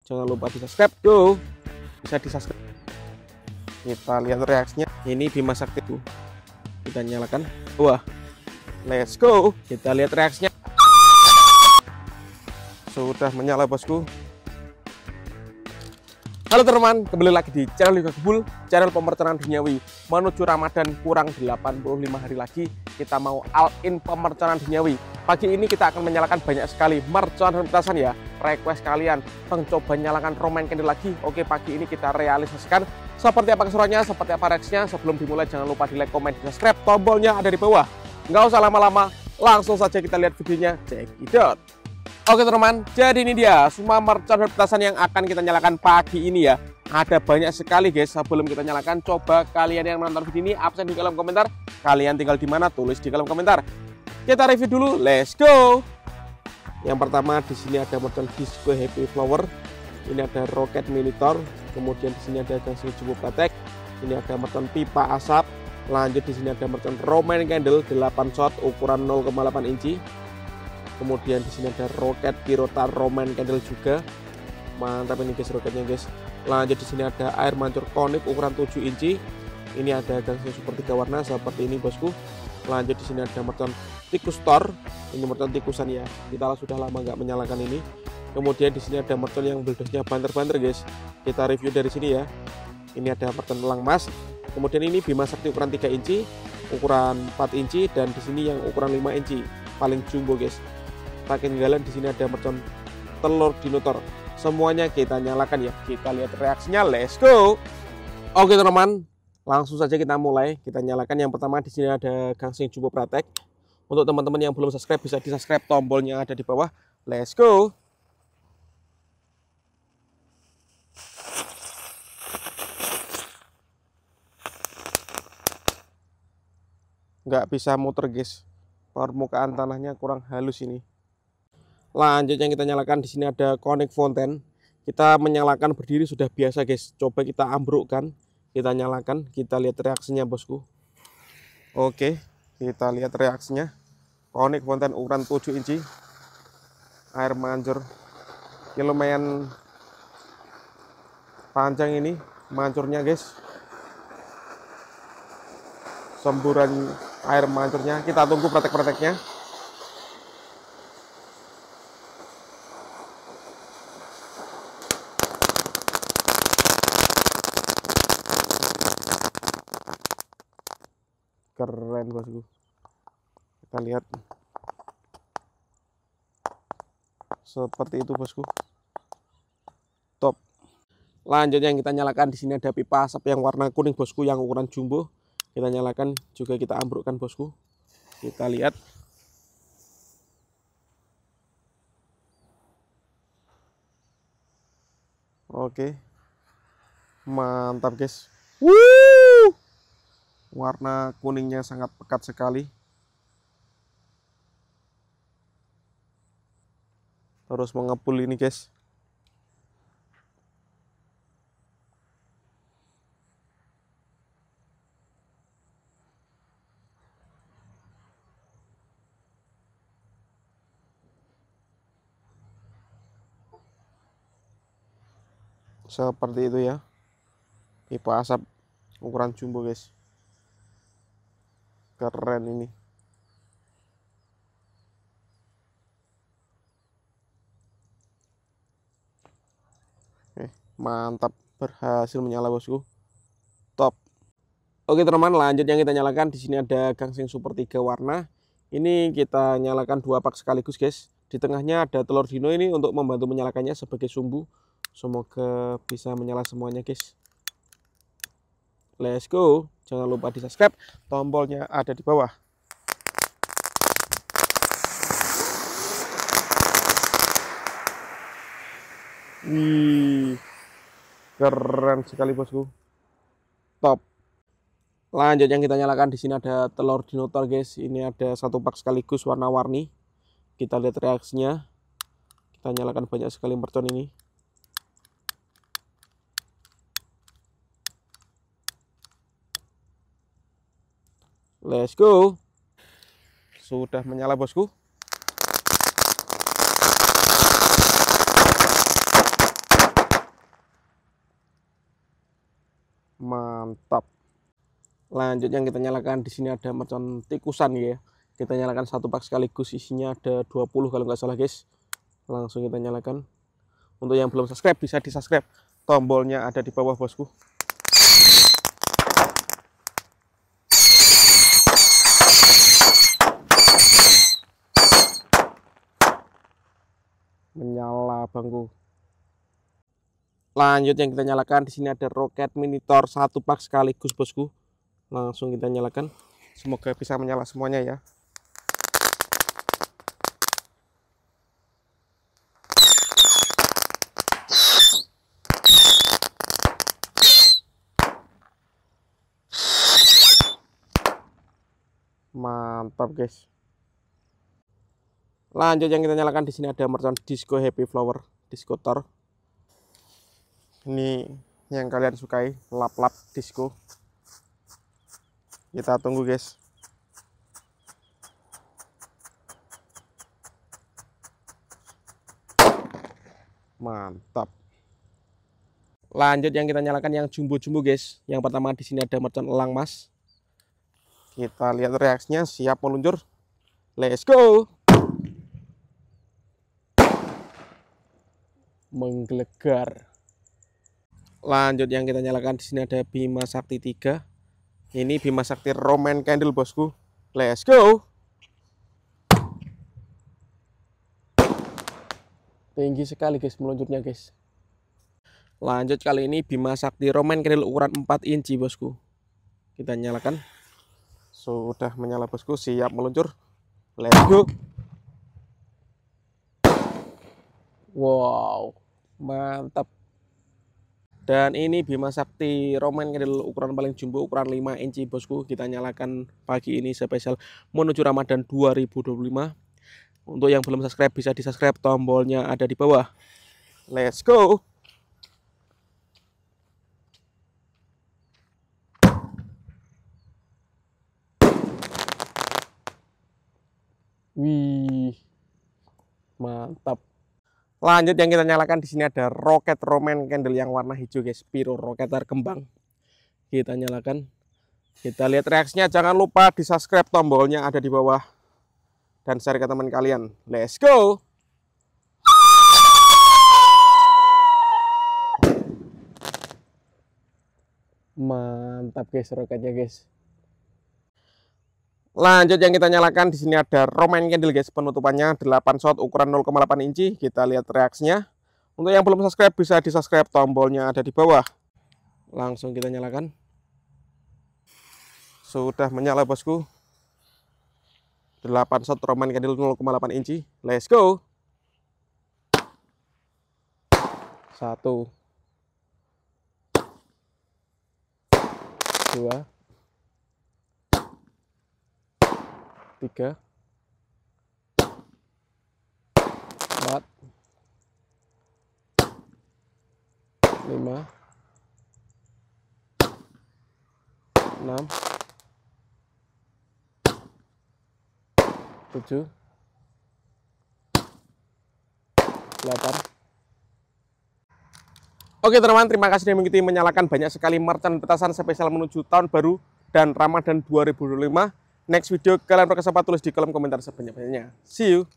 jangan lupa di subscribe. Yo, bisa di subscribe. Kita lihat reaksinya. Ini Bima Sakti tuh. Kita nyalakan. Wah, let's go. Kita lihat reaksinya. Sudah menyala bosku. Halo teman-teman, kembali lagi di channel Yoga Gebul, channel pemercayaan duniawi. Menuju Ramadan kurang 85 hari lagi, kita mau all in pemercayaan duniawi. Pagi ini kita akan menyalakan banyak sekali mercon dan petasan ya. Request kalian mencoba nyalakan Roman candle lagi. Oke, pagi ini kita realisasikan seperti apa keseruannya, seperti apa reaksinya. Sebelum dimulai jangan lupa di like, komen, dan subscribe. Tombolnya ada di bawah. Nggak usah lama-lama, langsung saja kita lihat videonya. Check it out. Oke teman-teman, jadi ini dia semua mercon dan petasan yang akan kita nyalakan pagi ini ya. Ada banyak sekali guys. Sebelum kita nyalakan, coba kalian yang menonton video ini absen di kolom komentar. Kalian tinggal di mana? Tulis di kolom komentar. Kita review dulu, let's go. Yang pertama di sini ada mercon Disco Happy Flower. Ini ada Rocket Monitor. Kemudian di sini ada gangsing jumbo pratek. Ini ada mercon pipa asap. Lanjut di sini ada mercon Roman candle 8 shot ukuran 0,8 inci. Kemudian di sini ada roket Pirota Roman candle juga. Mantap ini guys roketnya guys. Lanjut di sini ada air mancur konik ukuran 7 inci. Ini ada gangsing super 3 warna seperti ini bosku. Lanjut di sini ada mercon tikus Thor. Ini mercon tikusan ya. Kita sudah lama nggak menyalakan ini. Kemudian di sini ada mercon yang beldosnya banter-banter guys. Kita review dari sini ya. Ini ada mercon elang mas. Kemudian ini Bima Sakti ukuran 3 inci, ukuran 4 inci, dan di sini yang ukuran 5 inci, paling jumbo guys. Tak ketinggalan di sini ada mercon telur dinosaur. Semuanya kita nyalakan ya. Kita lihat reaksinya, let's go. Oke teman-teman, langsung saja kita mulai. Kita nyalakan. Yang pertama di sini ada gangsing jumbo pratek. Untuk teman-teman yang belum subscribe bisa di subscribe, tombolnya ada di bawah. Let's go. Nggak bisa muter guys. Permukaan tanahnya kurang halus ini. Lanjut yang kita nyalakan di sini ada Connect Fountain. Kita menyalakan berdiri sudah biasa guys. Coba kita ambrukkan, kita nyalakan, kita lihat reaksinya bosku. Oke, kita lihat reaksinya. Connect Fountain ukuran 7 inci, air mancur. Ini lumayan panjang ini mancurnya guys. Semburan air mancurnya. Kita tunggu praktek-prakteknya. Keren bosku. Kita lihat seperti itu bosku. Top. Lanjut yang kita nyalakan di sini ada pipa asap yang warna kuning bosku, yang ukuran jumbo. Kita nyalakan juga, kita ambrukkan bosku. Kita lihat. Oke. Mantap guys. Wuh! Warna kuningnya sangat pekat sekali. Terus mengepul ini guys. Seperti itu ya. Pipa asap ukuran jumbo guys. Keren ini. Mantap, berhasil menyala bosku. Top. Oke teman-teman, lanjut yang kita nyalakan di sini ada gangsing super 3 warna. Ini kita nyalakan 2 pak sekaligus guys. Di tengahnya ada telur dino ini untuk membantu menyalakannya sebagai sumbu. Semoga bisa menyala semuanya guys. Let's go. Jangan lupa di subscribe, tombolnya ada di bawah. Wih, keren sekali bosku. Top. Lanjut yang kita nyalakan di sini ada telur dinosaur guys. Ini ada 1 pak sekaligus warna-warni. Kita lihat reaksinya. Kita nyalakan banyak sekali mercon ini. Let's go. Sudah menyala bosku. Mantap. Lanjut yang kita nyalakan di sini ada mercon tikusan ya. Kita nyalakan satu pak sekaligus, isinya ada 20 kalau nggak salah guys. Langsung kita nyalakan. Untuk yang belum subscribe bisa di subscribe. Tombolnya ada di bawah bosku. Menyala bangku. Lanjut yang kita nyalakan di sini ada roket monitor satu pak sekaligus bosku. Langsung kita nyalakan. Semoga bisa menyala semuanya ya. Mantap guys. Lanjut yang kita nyalakan di sini ada mercon disco happy flower diskotor. Ini yang kalian sukai, lap-lap disco. Kita tunggu guys. Mantap. Lanjut yang kita nyalakan yang jumbo-jumbo guys. Yang pertama di sini ada mercon elang mas. Kita lihat reaksinya, siap meluncur. Let's go. Menggelegar. Lanjut yang kita nyalakan di sini ada Bima Sakti 3. Ini Bima Sakti Roman Candle bosku. Let's go. Tinggi sekali guys meluncurnya guys. Lanjut kali ini Bima Sakti Roman Candle ukuran 4 inci bosku. Kita nyalakan. Sudah menyala bosku, siap meluncur. Let's go. Wow, mantap. Dan ini Bima Sakti Roman Candle ukuran paling jumbo, ukuran 5 inci bosku. Kita nyalakan pagi ini spesial menuju Ramadan 2025. Untuk yang belum subscribe bisa di subscribe, tombolnya ada di bawah. Let's go. Wih, mantap. Lanjut yang kita nyalakan di sini ada roket Roman Candle yang warna hijau guys, Piro Roketer kembang. Kita nyalakan. Kita lihat reaksinya, jangan lupa di subscribe, tombolnya ada di bawah. Dan share ke teman kalian. Let's go. Mantap guys roketnya guys. Lanjut yang kita nyalakan di sini ada Roman Candle guys, penutupannya 8 shot ukuran 0,8 inci. Kita lihat reaksinya. Untuk yang belum subscribe bisa di subscribe, tombolnya ada di bawah. Langsung kita nyalakan. Sudah menyala bosku. 8 shot Roman Candle 0,8 inci. Let's go. 1 2 3 4 5 6 7 8. Oke teman-teman, terima kasih sudah mengikuti menyalakan banyak sekali merchan petasan spesial menuju tahun baru dan Ramadan 2025. Next video kalian berkesempatan tulis di kolom komentar sebanyak-banyaknya. See you.